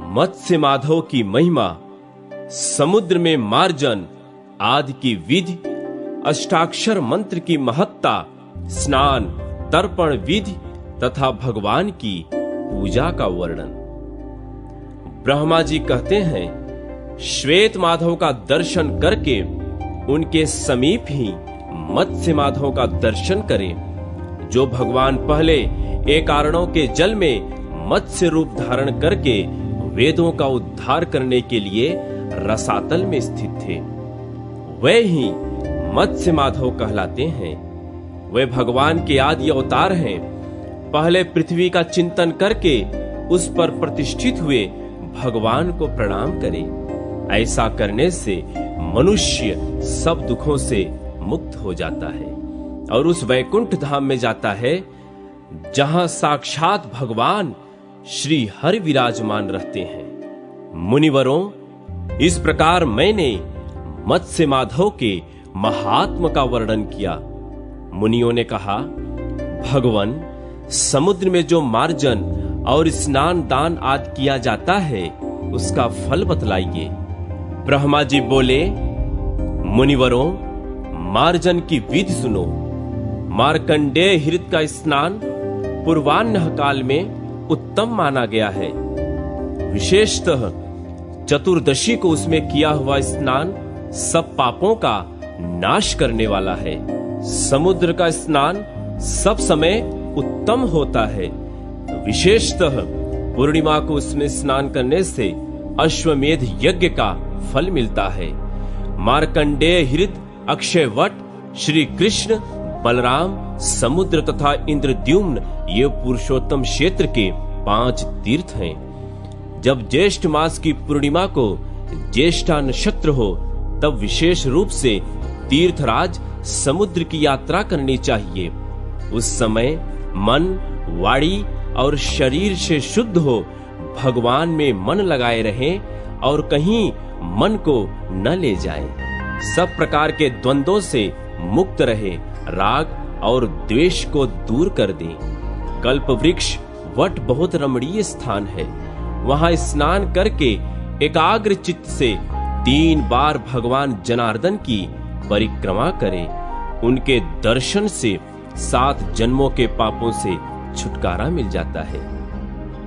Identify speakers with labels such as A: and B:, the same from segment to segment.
A: मत्स्य माधव की महिमा, समुद्र में मार्जन आदि की विधि, अष्टाक्षर मंत्र की महत्ता, स्नान, तर्पण विधि तथा भगवान की पूजा का वर्णन। ब्रह्मा जी कहते हैं, श्वेत माधव का दर्शन करके उनके समीप ही मत्स्य माधव का दर्शन करें, जो भगवान पहले एकारणों के जल में मत्स्य रूप धारण करके वेदों का उद्धार करने के लिए रसातल में स्थित थे। वे ही मत्स्य माधव कहलाते हैं। वे भगवान के आदि अवतार हैं। पहले पृथ्वी का चिंतन करके उस पर प्रतिष्ठित हुए भगवान को प्रणाम करें। ऐसा करने से मनुष्य सब दुखों से मुक्त हो जाता है और उस वैकुंठ धाम में जाता है जहां साक्षात भगवान श्री हरि विराजमान रहते हैं। मुनिवरों, इस प्रकार मैंने मत्स्य माधव के महात्म का वर्णन किया। मुनियों ने कहा, भगवान, समुद्र में जो मार्जन और स्नान दान आदि किया जाता है उसका फल बतलाइए। ब्रह्मा जी बोले, मुनिवरों, मार्जन की विधि सुनो। मार्कंडेय हृत का स्नान पूर्वान्ह काल में उत्तम माना गया है। विशेषतः चतुर्दशी को उसमें किया हुआ स्नान सब पापों का नाश करने वाला है। समुद्र का स्नान सब समय उत्तम होता है। विशेषतः पूर्णिमा को उसमें स्नान करने से अश्वमेध यज्ञ का फल मिलता है। मार्कंडेय हृत, अक्षय वट, श्री कृष्ण, बलराम, समुद्र तथा इंद्रद्युम्न ये पुरुषोत्तम क्षेत्र के 5 तीर्थ हैं। जब ज्येष्ठ मास की पूर्णिमा को ज्येष्ठा नक्षत्र हो तब विशेष रूप से तीर्थराज समुद्र की यात्रा करनी चाहिए। उस समय मन, वाणी और शरीर से शुद्ध हो, भगवान में मन लगाए रहें और कहीं मन को न ले जाए। सब प्रकार के द्वंद्वों से मुक्त रहे, राग और द्वेष को दूर कर दें। कल्प वृक्ष वट बहुत रमणीय स्थान है। वहां स्नान करके एकाग्र चित्त से 3 बार भगवान जनार्दन की परिक्रमा करें। उनके दर्शन से 7 जन्मों के पापों से छुटकारा मिल जाता है।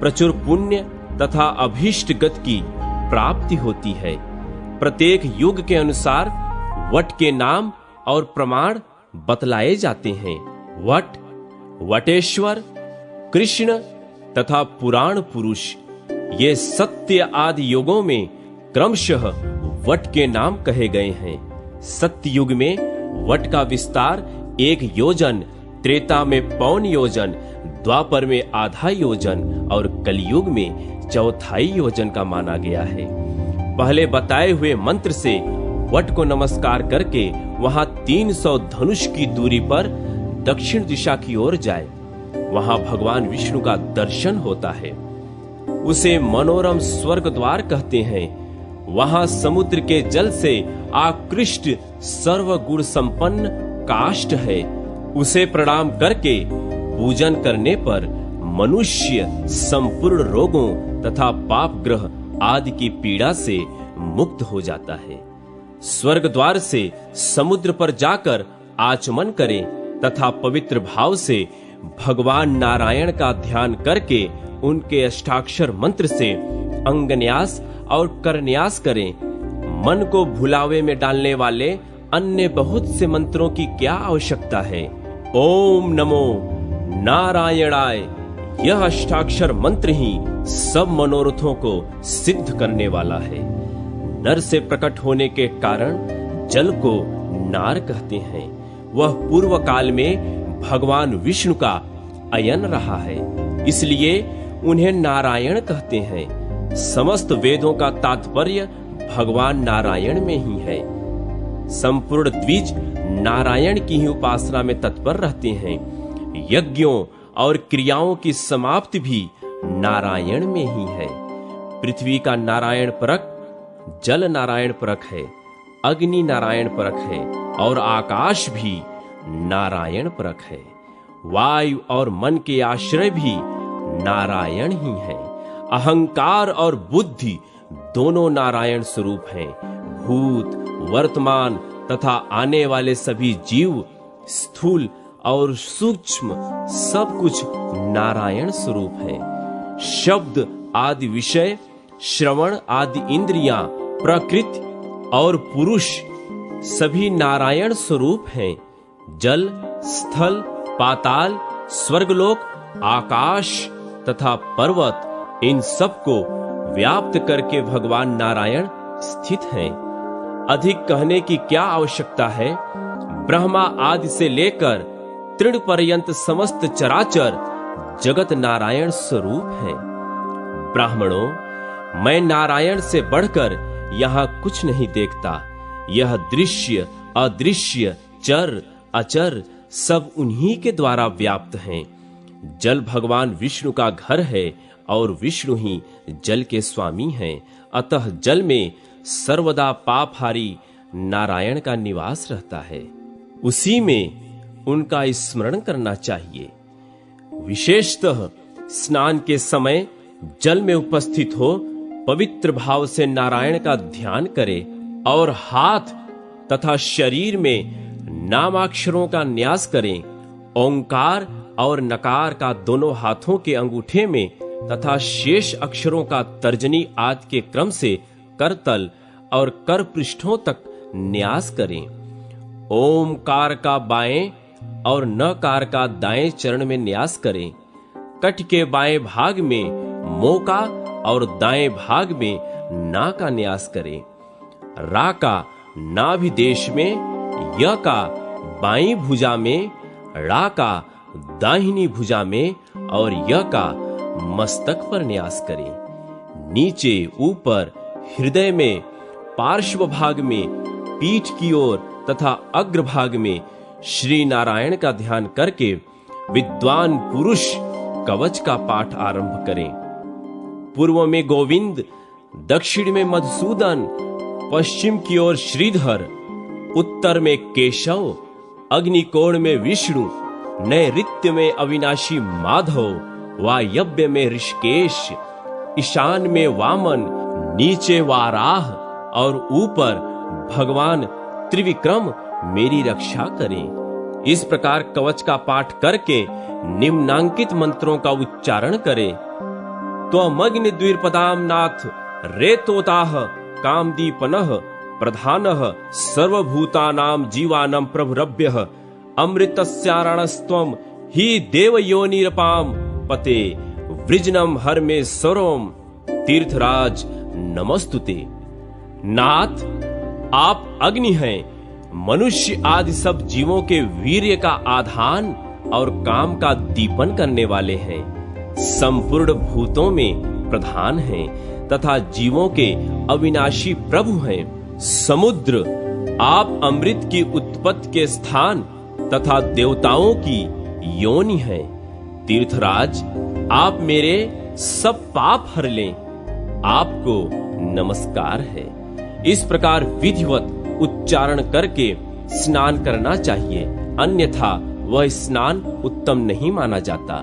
A: प्रचुर पुण्य तथा अभीष्ट गति की प्राप्ति होती है। प्रत्येक युग के अनुसार वट के नाम और प्रमाण बतलाए जाते हैं। वट, वटेश्वर, कृष्ण तथा पुराण पुरुष ये सत्य आदि युगों में क्रमशः वट के नाम कहे गए हैं। सत्य युग में वट का विस्तार 1 योजन, त्रेता में 1 योजन, द्वापर में ½ योजन और कलयुग में 1/4 योजन का माना गया है। पहले बताए हुए मंत्र से वट को नमस्कार करके वहां 300 धनुष की दूरी पर दक्षिण दिशा की ओर जाए। वहां भगवान विष्णु का दर्शन होता है। उसे मनोरम स्वर्ग द्वार कहते हैं। वहां समुद्र के जल से आकृष्ट सर्वगुण संपन्न काष्ठ है। उसे प्रणाम करके पूजन करने पर मनुष्य संपूर्ण रोगों तथा पाप ग्रह आदि की पीड़ा से मुक्त हो जाता है। स्वर्ग द्वार से समुद्र पर जाकर आचमन करें तथा पवित्र भाव से भगवान नारायण का ध्यान करके उनके अष्टाक्षर मंत्र से अंगन्यास और करन्यास करें। मन को भुलावे में डालने वाले अन्य बहुत से मंत्रों की क्या आवश्यकता है। ओम नमो नारायणाय, यह अष्टाक्षर मंत्र ही सब मनोरथों को सिद्ध करने वाला है। नर से प्रकट होने के कारण जल को नार कहते हैं। वह पूर्व काल में भगवान विष्णु का अयन रहा है, इसलिए उन्हें नारायण कहते हैं। समस्त वेदों का तात्पर्य भगवान नारायण में ही है। संपूर्ण द्विज नारायण की ही उपासना में तत्पर रहते हैं। यज्ञों और क्रियाओं की समाप्ति भी नारायण में ही है। पृथ्वी का नारायण परक, जल नारायण परक है, अग्नि नारायण परक है और आकाश भी नारायण परक है। वायु और मन के आश्रय भी नारायण ही है। अहंकार और बुद्धि दोनों नारायण स्वरूप हैं। भूत, वर्तमान तथा आने वाले सभी जीव, स्थूल और सूक्ष्म सब कुछ नारायण स्वरूप हैं। शब्द आदि विषय, श्रवण आदि इंद्रियां, प्रकृति और पुरुष सभी नारायण स्वरूप हैं। जल, स्थल, पाताल, स्वर्गलोक, आकाश तथा पर्वत, इन सबको व्याप्त करके भगवान नारायण स्थित हैं। अधिक कहने की क्या आवश्यकता है। ब्रह्मा आदि से लेकर तृण पर्यंत समस्त चराचर जगत नारायण स्वरूप है। ब्राह्मणों, मैं नारायण से बढ़कर यहाँ कुछ नहीं देखता। यह दृश्य, अदृश्य, चर, अचर सब उन्हीं के द्वारा व्याप्त हैं। जल भगवान विष्णु का घर है और विष्णु ही जल के स्वामी हैं। अतः जल में सर्वदा पापहारी नारायण का निवास रहता है। उसी में उनका स्मरण करना चाहिए। विशेषतः स्नान के समय जल में उपस्थित हो पवित्र भाव से नारायण का ध्यान करे और हाथ तथा शरीर में नामाक्षरों का न्यास करें। ओंकार और नकार का दोनों हाथों के अंगूठे में तथा शेष अक्षरों का तर्जनी आदि के क्रम से करतल और कर पृष्ठों तक न्यास करें। ओमकार का बाएं और नकार का दाएं चरण में न्यास करें। कट के बाएं भाग में मो का और दाएं भाग में ना का न्यास करें। रा का नाभि देश में, य का बाईं भुजा में, ड़ा का दाहिनी भुजा में और य का मस्तक पर न्यास करें। नीचे ऊपर हृदय में, पार्श्व भाग में, पीठ की ओर तथा अग्रभाग में श्री नारायण का ध्यान करके विद्वान पुरुष कवच का पाठ आरंभ करें। पूर्व में गोविंद, दक्षिण में मधुसूदन, पश्चिम की ओर श्रीधर, उत्तर में केशव, अग्निकोण में विष्णु, नैऋत्य में अविनाशी माधव, वायव्य में ऋषिकेश, ईशान में वामन, नीचे वाराह और ऊपर भगवान त्रिविक्रम मेरी रक्षा करें। इस प्रकार कवच का पाठ करके निम्नांकित मंत्रों का उच्चारण करें। त्वमग्नि द्विपदाम नाथ रेतोताह कामदीपनः प्रधानः सर्वभूतानां जीवानां प्रभुरभ्यः अमृतस्यारणस्त्वं हि देवयोनिरपाम पते वृजनम हर में सरोम तीर्थराज नमस्तुते। नाथ, आप अग्नि हैं। मनुष्य आदि सब जीवों के वीर्य का आधान और काम का दीपन करने वाले हैं। संपूर्ण भूतों में प्रधान हैं तथा जीवों के अविनाशी प्रभु हैं। समुद्र, आप अमृत की उत्पत्ति के स्थान तथा देवताओं की योनि हैं। तीर्थराज, आप मेरे सब पाप हर लें। आपको नमस्कार है। इस प्रकार विधिवत उच्चारण करके स्नान करना चाहिए, अन्यथा वह स्नान उत्तम नहीं माना जाता।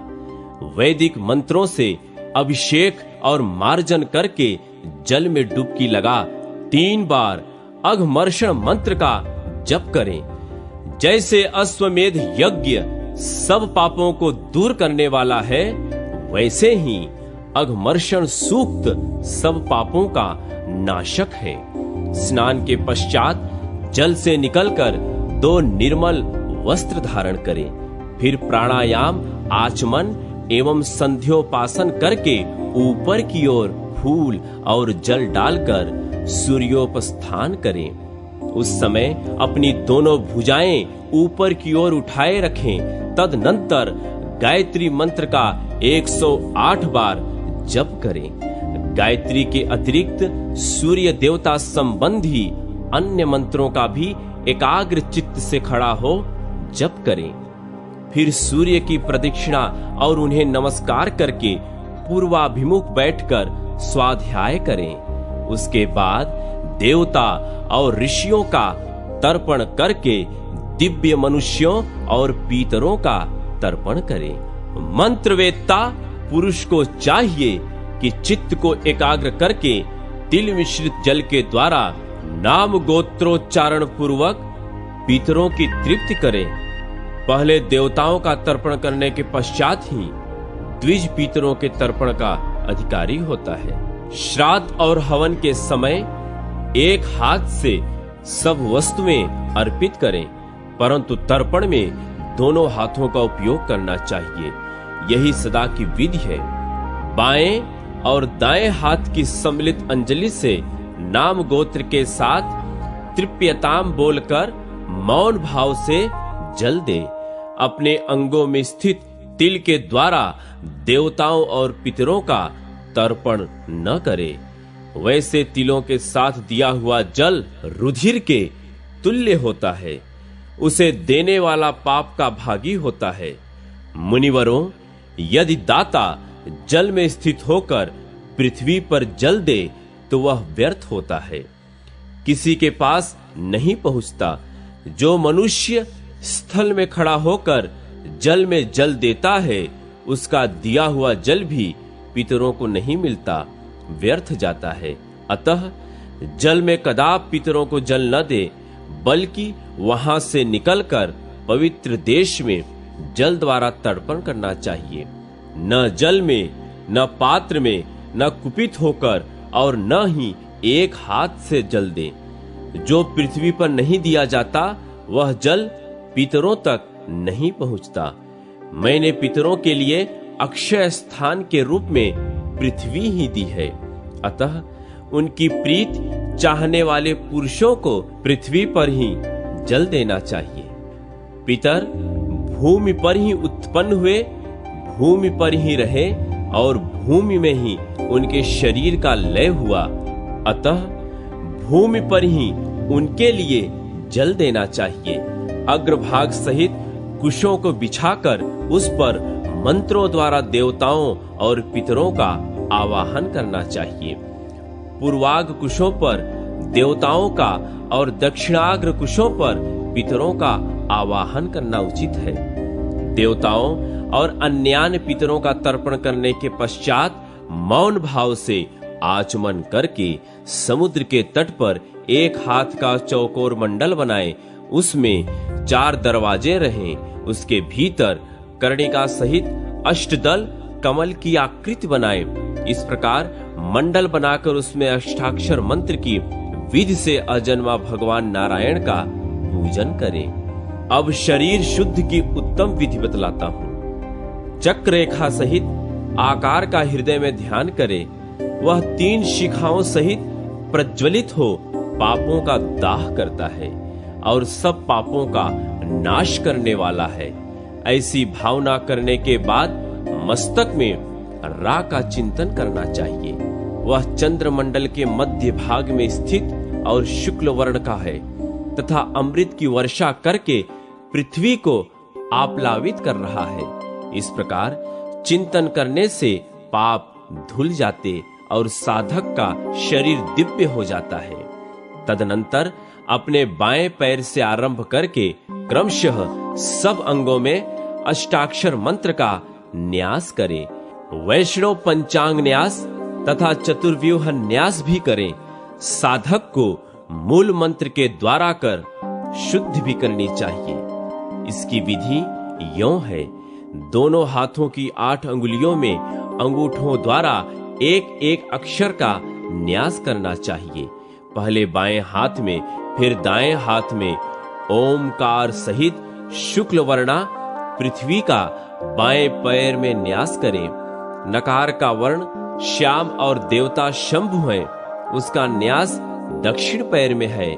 A: वैदिक मंत्रों से अभिषेक और मार्जन करके जल में डुबकी लगा 3 बार अघमर्षण मंत्र का जप करें। जैसे अश्वमेध यज्ञ सब पापों को दूर करने वाला है, वैसे ही अघमर्षण सूक्त सब पापों का नाशक है। स्नान के पश्चात जल से निकलकर 2 निर्मल वस्त्र धारण करें। फिर प्राणायाम, आचमन एवं संध्योपासन करके ऊपर की ओर फूल और जल डालकर सूर्योपस्थान करें। उस समय अपनी दोनों भुजाएं ऊपर की ओर उठाए रखें। तदनंतर गायत्री मंत्र का 108 बार जप करें। गायत्री के अतिरिक्त सूर्य देवता संबंधी अन्य मंत्रों का भी एकाग्र चित्त से खड़ा हो जप करें। फिर सूर्य की प्रदक्षिणा और उन्हें नमस्कार करके पूर्वाभिमुख बैठकर स्वाध्याय करें। उसके बाद देवता और ऋषियों का तर्पण करके दिव्य मनुष्यों और पीतरों का तर्पण करें। मंत्रवेत्ता पुरुष को चाहिए कि चित्त को एकाग्र करके तिल मिश्रित जल के द्वारा नाम गोत्रोच्चारण पूर्वक पितरों की तृप्ति करें। पहले देवताओं का तर्पण करने के पश्चात ही द्विज पितरों के तर्पण का अधिकारी होता है। श्राद्ध और हवन के समय एक हाथ से सब वस्तुएं अर्पित करें, परंतु तर्पण में दोनों हाथों का उपयोग करना चाहिए। यही सदा की विधि है। बाएं और दाएं हाथ की सम्मिलित अंजलि से नाम गोत्र के साथ तृप्यताम बोलकर मौन भाव से जल दे। अपने अंगों में स्थित तिल के द्वारा देवताओं और पितरों का तर्पण न करे। वैसे तिलों के साथ दिया हुआ जल रुधिर के तुल्य होता है, उसे देने वाला पाप का भागी होता है। मुनिवरों, यदि दाता जल में स्थित होकर पृथ्वी पर जल दे तो वह व्यर्थ होता है, किसी के पास नहीं पहुंचता। जो मनुष्य स्थल में खड़ा होकर जल में जल देता है, उसका दिया हुआ जल भी पितरों को नहीं मिलता, व्यर्थ जाता है। अतः जल में कदाप पितरों को जल न दे, बल्कि वहां से निकलकर पवित्र देश में जल द्वारा तर्पण करना चाहिए। न जल में, न पात्र में, न कुपित होकर और न ही एक हाथ से जल दे। जो पृथ्वी पर नहीं दिया जाता वह जल पितरों तक नहीं पहुंचता। मैंने पितरों के लिए अक्षय स्थान के रूप में पृथ्वी ही दी है। अतः उनकी प्रीत चाहने वाले पुरुषों को पृथ्वी पर ही जल देना चाहिए। पितर भूमि पर ही उत्पन्न हुए, भूमि पर ही रहे और भूमि में ही उनके शरीर का लय हुआ। अतः भूमि पर ही उनके लिए जल देना चाहिए। अग्रभाग सहित कुशों को बिछाकर उस पर मंत्रों द्वारा देवताओं और पितरों का आवाहन करना चाहिए। पूर्वाग्र कुशों पर देवताओं का और दक्षिणाग्र कुशों पर पितरों का आवाहन करना उचित है। देवताओं और अन्यान्य पितरों का तर्पण करने के पश्चात मौन भाव से आचमन करके समुद्र के तट पर एक हाथ का चौकोर मंडल बनाएं, उसमें 4 दरवाजे रहें। उसके भीतर कर्णिका सहित अष्टदल कमल की आकृति बनाएं। इस प्रकार मंडल बनाकर उसमें अष्टाक्षर मंत्र की विधि से अजन्मा भगवान नारायण का पूजन करें। अब शरीर शुद्ध की उत्तम विधि बतलाता हूँ। चक्र रेखा सहित आकार का हृदय में ध्यान करें। वह 3 शिखाओं सहित प्रज्वलित हो पापों का दाह करता है और सब पापों का नाश करने वाला है। ऐसी भावना करने के बाद मस्तक में रा का चिंतन करना चाहिए। वह चंद्रमंडल के मध्य भाग में स्थित और शुक्ल वर्ण का है तथा अमृत की वर्षा करके पृथ्वी को आप्लावित कर रहा है। इस प्रकार चिंतन करने से पाप धुल जाते और साधक का शरीर दिव्य हो जाता है। तदनंतर अपने बाएं पैर से आरंभ करके क्रमशः सब अंगों में अष्टाक्षर मंत्र का न्यास करें। वैष्णव पंचांग न्यास तथा चतुर्व्यूह न्यास भी करें। साधक को मूल मंत्र के द्वारा कर शुद्ध भी करनी चाहिए। इसकी विधि यों है। दोनों हाथों की 8 अंगुलियों में अंगूठों द्वारा एक एक अक्षर का न्यास करना चाहिए। पहले बाएं हाथ में, फिर दाएं हाथ में ओमकार सहित शुक्ल वर्णा पृथ्वी का बाएं पैर में न्यास करें। नकार का वर्ण श्याम और देवता शंभु है, उसका न्यास दक्षिण पैर में है।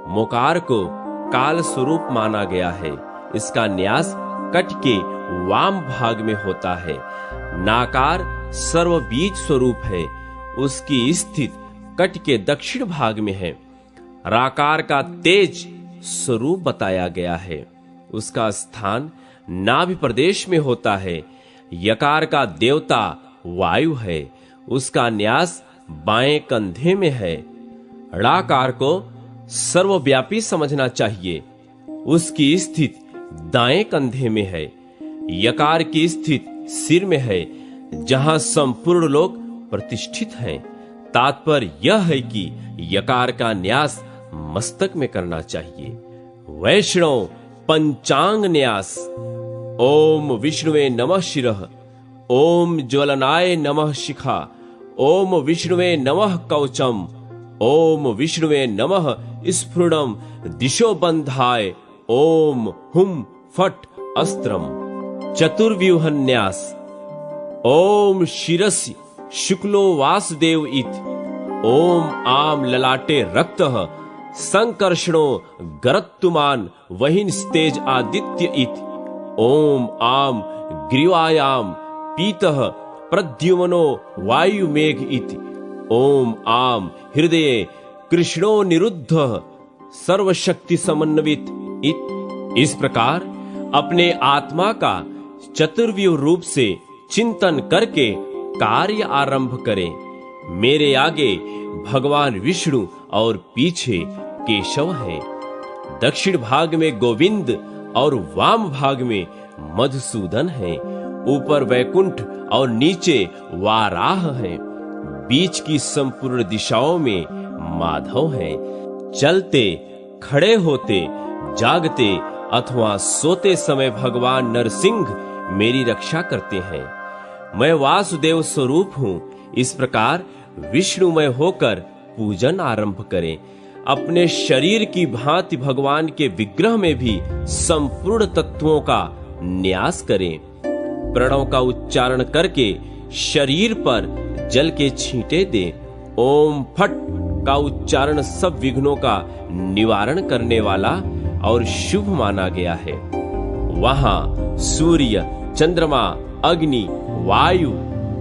A: मोकार को काल स्वरूप माना गया है, इसका न्यास कट के वाम भाग में होता है। नाकार सर्वबीज स्वरूप है, उसकी स्थिति कट के दक्षिण भाग में है। राकार का तेज स्वरूप बताया गया है, उसका स्थान नाभि प्रदेश में होता है। यकार का देवता वायु है, उसका न्यास बाएं कंधे में है। ड़ाकार को सर्वव्यापी समझना चाहिए, उसकी स्थिति दाएं कंधे में है। यकार की स्थिति सिर में है, जहां संपूर्ण लोग प्रतिष्ठित हैं। तात्पर्य यह है कि यकार का न्यास मस्तक में करना चाहिए। वैष्णव पंचांग न्यास। ओम विष्णुवे नमः शिरः, ओम ज्वलनाय नमः शिखा, ओम विष्णुवे नमः कवचम, ओम विष्णुवे नमः स्फुरणम दिशो बंधाय, ओम हुम फट अस्त्रम। चतुर्व्यूहन्यास। ओम शिरसि शुक्लो वासुदेव इति, ओम आम ललाटे रक्तः संकर्षणो गरत्तुमान वहिंस्तेज आदित्य इति, ओम आम ग्रीवायाम पीतः प्रद्युम्नो वायुमेघ इति, ओम आम हृदये कृष्णो निरुद्धः सर्वशक्ति समन्वित इति। इस प्रकार अपने आत्मा का चतुर्व्यूह रूप से चिंतन करके कार्य आरंभ करें। मेरे आगे भगवान विष्णु और पीछे केशव हैं। दक्षिण भाग में गोविंद और वाम भाग में मधुसूदन हैं। ऊपर वैकुंठ और नीचे वाराह हैं। बीच की संपूर्ण दिशाओं में माधव हैं। चलते, खड़े होते, जागते अथवा सोते समय भगवान नरसिंह मेरी रक्षा करते हैं। मैं वासुदेव स्वरूप हूँ। इस प्रकार विष्णुमय होकर पूजन आरंभ करें। अपने शरीर की भांति भगवान के विग्रह में भी संपूर्ण तत्वों का न्यास करें। प्रणव का उच्चारण करके शरीर पर जल के छींटे दें। ओम फट का उच्चारण सब विघ्नों का निवारण करने वाला और शुभ माना गया है। वहां सूर्य, चंद्रमा, अग्नि, वायु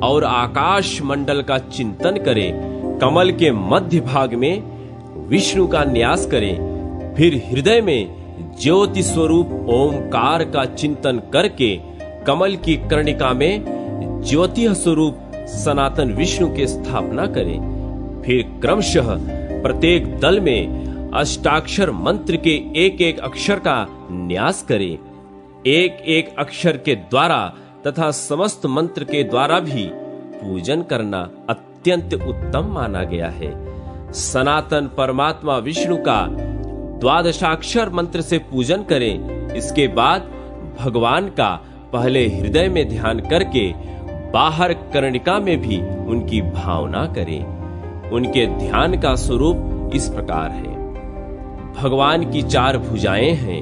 A: और आकाश मंडल का चिंतन करें। कमल के मध्य भाग में विष्णु का न्यास करें। फिर हृदय में ज्योति स्वरूप ओंकार का चिंतन करके कमल की कर्णिका में ज्योति स्वरूप सनातन विष्णु की स्थापना करें। फिर क्रमशः प्रत्येक दल में अष्टाक्षर मंत्र के एक एक अक्षर का न्यास करें। एक एक अक्षर के द्वारा तथा समस्त मंत्र के द्वारा भी पूजन करना अत्यंत उत्तम माना गया है। सनातन परमात्मा विष्णु का द्वादशाक्षर मंत्र से पूजन करें। इसके बाद भगवान का पहले हृदय में ध्यान करके बाहर कर्णिका में भी उनकी भावना करें। उनके ध्यान का स्वरूप इस प्रकार है। भगवान की चार भुजाएं हैं।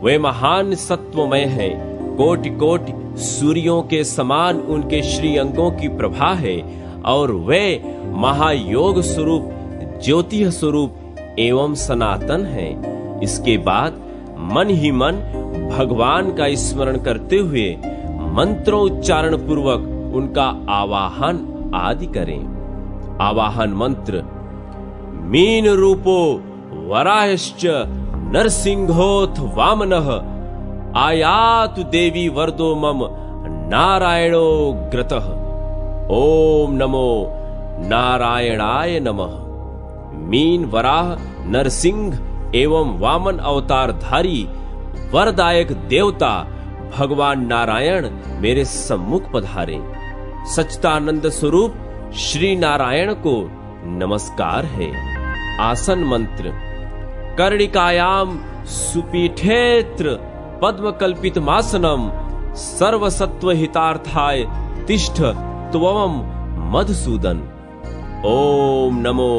A: वे महान सत्वमय हैं। कोटि कोटि सूर्यों के समान उनके श्री अंगों की प्रभा है और वे महायोग स्वरूप, ज्योति स्वरूप एवं सनातन हैं। इसके बाद मन ही मन भगवान का स्मरण करते हुए मंत्रोच्चारण पूर्वक उनका आवाहन आदि करें। आवाहन मंत्र। मीन रूपो वराहश्च नरसिंहोथ वामनः, आयातु देवी वरदो मम नारायणो ग्रतः। ओम नमो नारायणाय नमः। मीन वराह, नरसिंह एवं वामन अवतारधारी वरदायक देवता भगवान नारायण मेरे सम्मुख पधारे। सच्चिदानंद स्वरूप श्री नारायण को नमस्कार है। आसन मंत्र। कर्णिकायाम सुपीठेत्र पद्म कल्पित मासनम, सर्वसत्व हितार्थाय तिष्ठ त्वम मधुसूदन। ओम नमो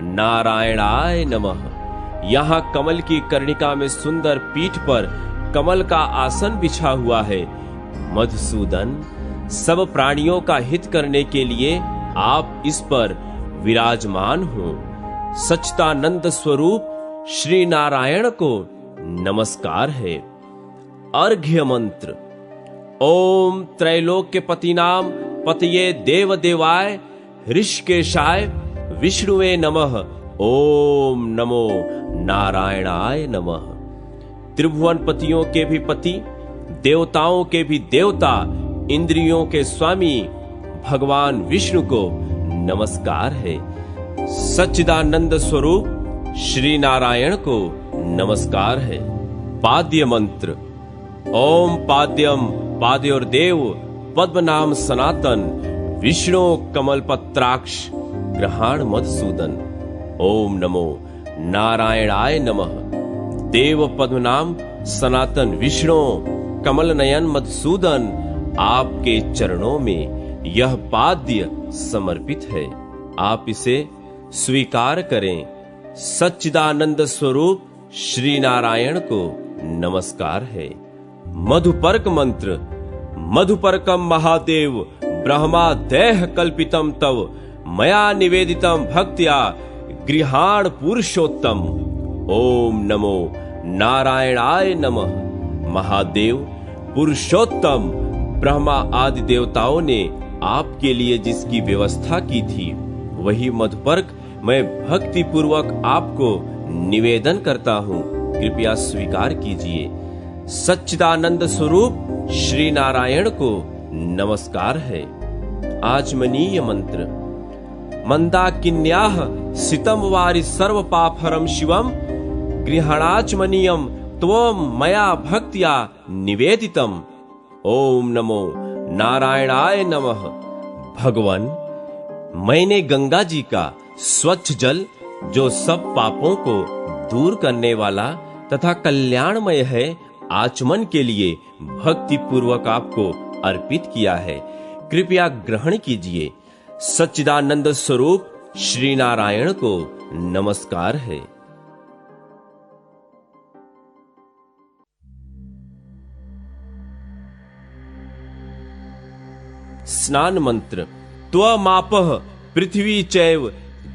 A: नारायणाय नमः। यहाँ कमल की कर्णिका में सुंदर पीठ पर कमल का आसन बिछा हुआ है। मधुसूदन, सब प्राणियों का हित करने के लिए आप इस पर विराजमान हो। सच्चिदानंद स्वरूप श्री नारायण को नमस्कार है। अर्घ्य मंत्र। ओम त्रैलोक्य पतिनाम पतये देव देवाय ऋषिकेशाय विष्णुवे नमः। ओम नमो नारायणाय नमः। त्रिभुवन पतियों के भी पति, देवताओं के भी देवता, इंद्रियों के स्वामी भगवान विष्णु को नमस्कार है। सच्चिदानंद स्वरूप श्री नारायण को नमस्कार है। पाद्य मंत्र। ओम पाद्यम पाद्योर्देव पद्म नाम सनातन विष्णु कमल पत्राक्ष ग्रहाण मधुसूदन। ओम नमो नारायणाय नमः। देव पद्मनाम सनातन विष्णु कमल नयन मधुसूदन, आपके चरणों में यह पाद्य समर्पित है, आप इसे स्वीकार करें। सच्चिदानंद स्वरूप श्री नारायण को नमस्कार है। मधुपर्क मंत्र। मधुपर्कम महादेव ब्रह्मा देह कल्पितम तव मया निवेदितम भक्त्या गृहाण पुरुषोत्तम। ओम नमो नारायणाय नमः। महादेव पुरुषोत्तम ब्रह्मा आदि देवताओं ने आपके लिए जिसकी व्यवस्था की थी, वही मधुपर्क मैं भक्ति पूर्वक आपको निवेदन करता हूँ, कृपया स्वीकार कीजिए। सच्चिदानंद स्वरूप श्री नारायण को नमस्कार है। आचमनीय मंत्र। मंदाकिन्याः सितम वारि सर्व पापहरम शिवम गृहणाचमनीयम त्वं मया भक्त्या निवेदितम। ओम नमो नारायणाय नमः। भगवान, मैंने गंगा जी का स्वच्छ जल, जो सब पापों को दूर करने वाला तथा कल्याणमय है, आचमन के लिए भक्ति पूर्वक आपको अर्पित किया है, कृपया ग्रहण कीजिए। सच्चिदानंद स्वरूप श्री नारायण को नमस्कार है। स्नान मंत्र। त्वमापः पृथ्वी चैव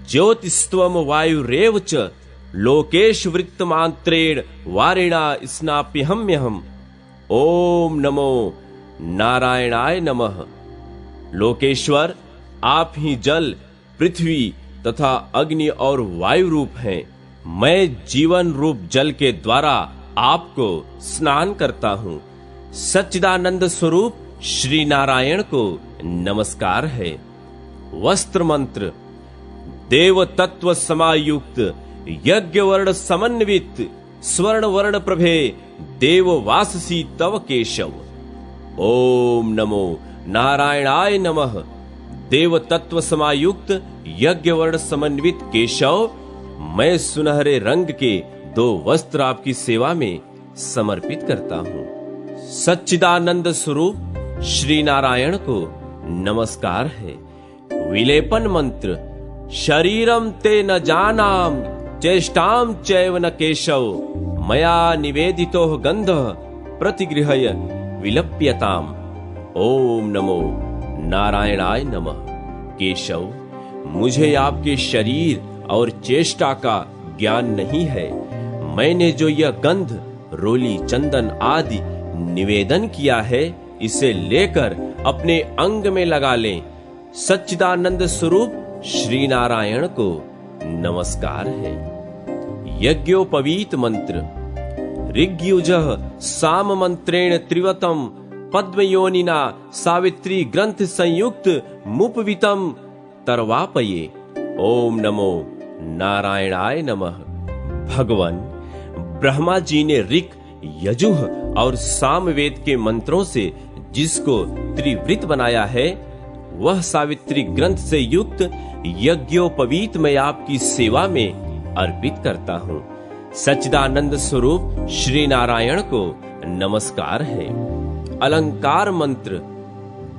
A: ज्योतिस्त्वम वायुरेव च लोकेश वृत्तमांत्रेण वारिणा स्नाप्यहम्यहम्। ओम नमो नारायणाय नमः। लोकेश्वर, आप ही जल, पृथ्वी तथा अग्नि और वायु रूप हैं। मैं जीवन रूप जल के द्वारा आपको स्नान करता हूँ। सच्चिदानंद स्वरूप श्री नारायण को नमस्कार है। वस्त्र मंत्र। देव तत्व समायुक्त यज्ञ वर्ण समन्वित स्वर्ण वर्ण प्रभे देव वाससी तव केशव। ओम नमो नारायणाय नमः। देव तत्व समायुक्त यज्ञ वर्ण समन्वित केशव, मैं सुनहरे रंग के 2 वस्त्र आपकी सेवा में समर्पित करता हूँ। सच्चिदानंद स्वरूप श्री नारायण को नमस्कार है। विलेपन मंत्र। शरीरम ते न जानाम चेष्टाम चैव न केशव मया निवेदितो गंधः प्रतिगृह्य विलप्यताम। ओम नमो नारायणाय नमः। केशव, मुझे आपके शरीर और चेष्टा का ज्ञान नहीं है। मैंने जो यह गंध, रोली, चंदन आदि निवेदन किया है, इसे लेकर अपने अंग में लगा लें। सच्चिदानंद स्वरूप श्री नारायण को नमस्कार है। यज्ञोपवीत मंत्र। ऋग्युजः साम मंत्रेण त्रिवतम पद्मयोनिना सावित्री ग्रंथ संयुक्त मुपवितम तरवापये। ओम नमो नारायणाय नमः। भगवान, ब्रह्मा जी ने ऋक, यजुः और सामवेद के मंत्रों से जिसको त्रिवृत बनाया है, वह सावित्री ग्रंथ से युक्त यज्ञोपवीत मैं आपकी सेवा में अर्पित करता हूँ। सच्चिदानंद स्वरूप श्री नारायण को नमस्कार है। अलंकार मंत्र।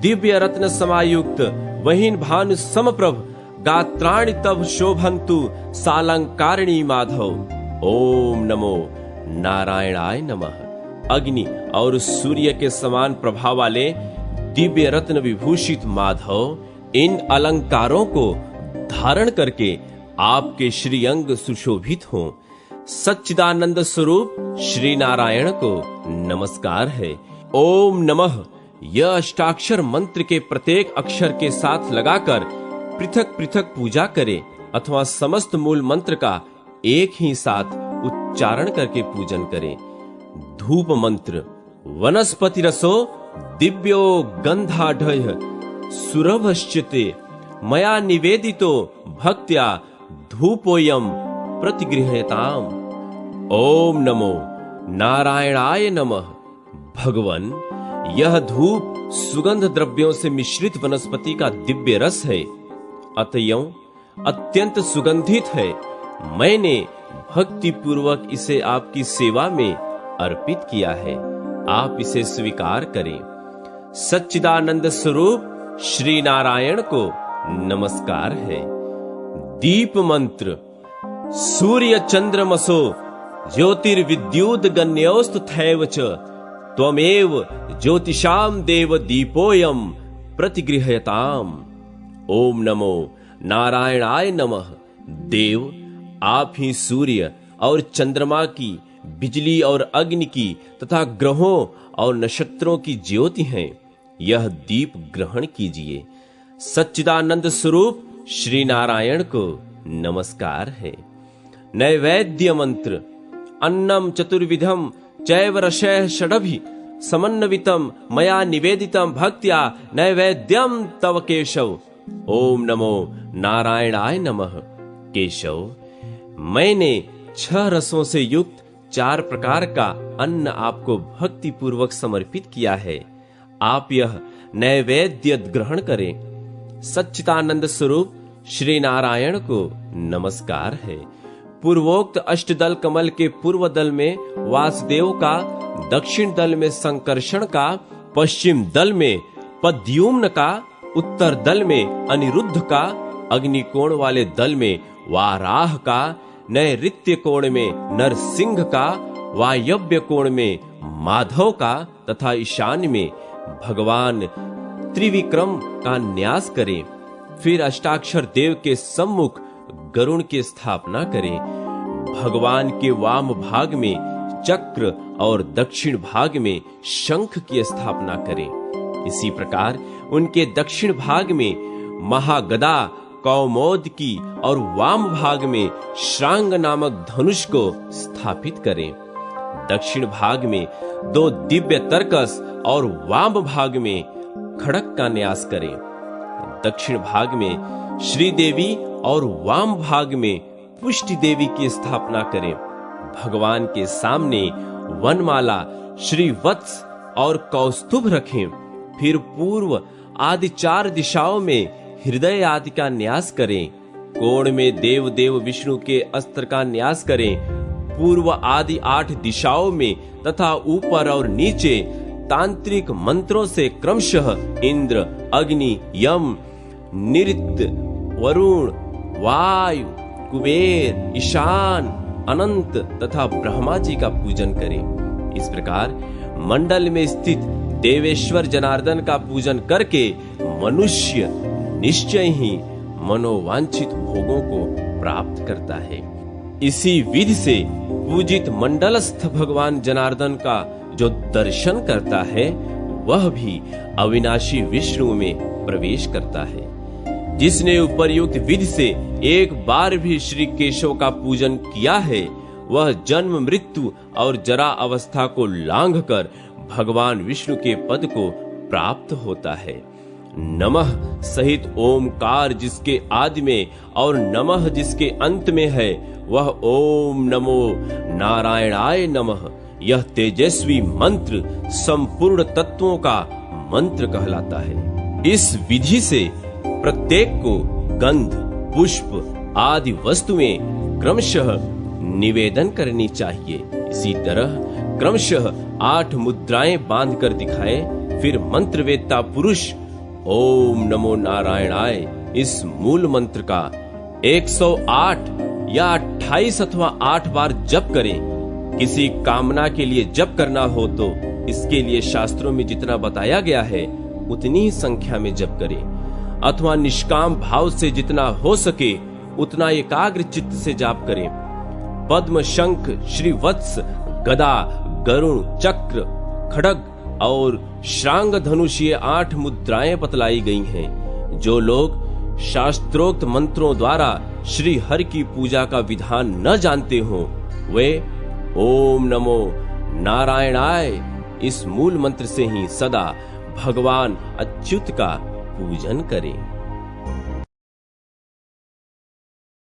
A: दिव्य रत्न समायुक्त वहीन भानु समप्रभ गात्राणि तव शोभंतु सालंकारिणी माधव। ओम नमो नारायणाय नमः। अग्नि और सूर्य के समान प्रभाव वाले दिव्य रत्न विभूषित माधव, इन अलंकारों को धारण करके आपके श्री अंग सुशोभित हों। सच्चिदानंद स्वरूप श्री नारायण को नमस्कार है। ओम नमः यह अष्टाक्षर मंत्र के प्रत्येक अक्षर के साथ लगाकर पृथक पृथक पूजा करें अथवा समस्त मूल मंत्र का एक ही साथ उच्चारण करके पूजन करें। धूप मंत्र। वनस्पति रसो दिव्यो गंधाढ्य सुरभश्चिते मया निवेदितो भक्त्या धूपोयम प्रतिगृह्यताम। ओम नमो नारायणाय नमः। भगवान, यह धूप सुगंध द्रव्यों से मिश्रित वनस्पति का दिव्य रस है, अतएव अत्यंत सुगंधित है। मैंने भक्ति पूर्वक इसे आपकी सेवा में अर्पित किया है, आप इसे स्वीकार करें। सच्चिदानंद स्वरूप श्री नारायण को नमस्कार है। दीप मंत्र। सूर्य चंद्रमसो ज्योतिर्विद्युत गण्योस्तथैव च त्वमेव ज्योतिषाम देव दीपोयम प्रतिगृह्यताम। ओम नमो नारायणाय नमः। देव, आप ही सूर्य और चंद्रमा की, बिजली और अग्नि की तथा ग्रहों और नक्षत्रों की ज्योति हैं। यह दीप ग्रहण कीजिए। सच्चिदानंद स्वरूप श्री नारायण को नमस्कार है। नैवेद्य मंत्र। अन्नम चतुर्विधम चैव रसैः षडभि समन्वितम मया निवेदितम भक्त्या नैवेद्यम तव केशव। ओम नमो नारायणाय नमः। केशव, मैंने 6 रसों से युक्त 4 प्रकार का अन्न आपको भक्ति पूर्वक समर्पित किया है, आप यह नैवेद्य ग्रहण करें। सच्चिदानंद स्वरूप श्री नारायण को नमस्कार है। पूर्वोक्त अष्टदल कमल के पूर्व दल में वासुदेव का, दक्षिण दल में संकर्षण का, पश्चिम दल में पद्युम्न का, उत्तर दल में अनिरुद्ध का, अग्निकोण वाले दल में वाराह का, नैऋत्य कोण में नरसिंह का, वायव्य कोण में माधव का तथा ईशान्य में भगवान त्रिविक्रम का न्यास करें। फिर अष्टाक्षर देव के सम्मुख गरुण की स्थापना करें। भगवान के वाम भाग में चक्र और दक्षिण भाग में शंख की स्थापना करें। इसी प्रकार उनके दक्षिण भाग में महागदा कौमोद की और वाम भाग में श्रांग नामक धनुष को स्थापित करें। दक्षिण भाग में 2 दिव्य तरकस और वाम भाग में खड़क का न्यास करें। दक्षिण भाग में श्रीदेवी और वाम भाग में पुष्टि देवी की स्थापना करें। भगवान के सामने वनमाला, श्रीवत्स और कौस्तुभ रखें। फिर पूर्व आदि 4 दिशाओं में हृदय आदि का न्यास करें। कोण में देव देव विष्णु के अस्त्र का न्यास करें। पूर्व आदि 8 दिशाओं में तथा ऊपर और नीचे तांत्रिक मंत्रों से क्रमशः इंद्र, अग्नि, यम, निरुद्ध, वरुण, वायु, कुबेर, ईशान, अनंत तथा ब्रह्मा जी का पूजन करें। इस प्रकार मंडल में स्थित देवेश्वर जनार्दन का पूजन करके मनुष्य निश्चय ही मनोवांछित भोगों को प्राप्त करता है। इसी विधि से पूजित मंडलस्थ भगवान जनार्दन का जो दर्शन करता है वह भी अविनाशी विष्णु में प्रवेश करता है। जिसने उपर्युक्त विधि से एक बार भी श्री केशव का पूजन किया है वह जन्म, मृत्यु और जरा अवस्था को लांघकर भगवान विष्णु के पद को प्राप्त होता है। नमः सहित ओमकार जिसके आदि में और नमः जिसके अंत में है वह ओम नमो नारायणाय नमः, यह तेजस्वी मंत्र संपूर्ण तत्वों का मंत्र कहलाता है। इस विधि से प्रत्येक को गंध, पुष्प आदि वस्तुएं क्रमशः निवेदन करनी चाहिए। इसी तरह क्रमशः 8 मुद्राएं बांधकर दिखाए। फिर मंत्रवेत्ता पुरुष ओम नमो नारायणाय इस मूल मंत्र का 108 या 28 अथवा 8 बार जप करें। किसी कामना के लिए जप करना हो तो इसके लिए शास्त्रों में जितना बताया गया है उतनी ही संख्या में जप करें, अथवा निष्काम भाव से जितना हो सके उतना एकाग्र चित्त से जाप करें। पद्म, शंख, श्रीवत्स, गदा, गरुण, चक्र, खड्ग और श्रांग धनुष ये 8 मुद्राएं बतलाई गई हैं। जो लोग शास्त्रोक्त मंत्रों द्वारा श्री हरि की पूजा का विधान न जानते हो वे ओम नमो नारायणाय इस मूल मंत्र से ही सदा भगवान अच्युत का पूजन करें।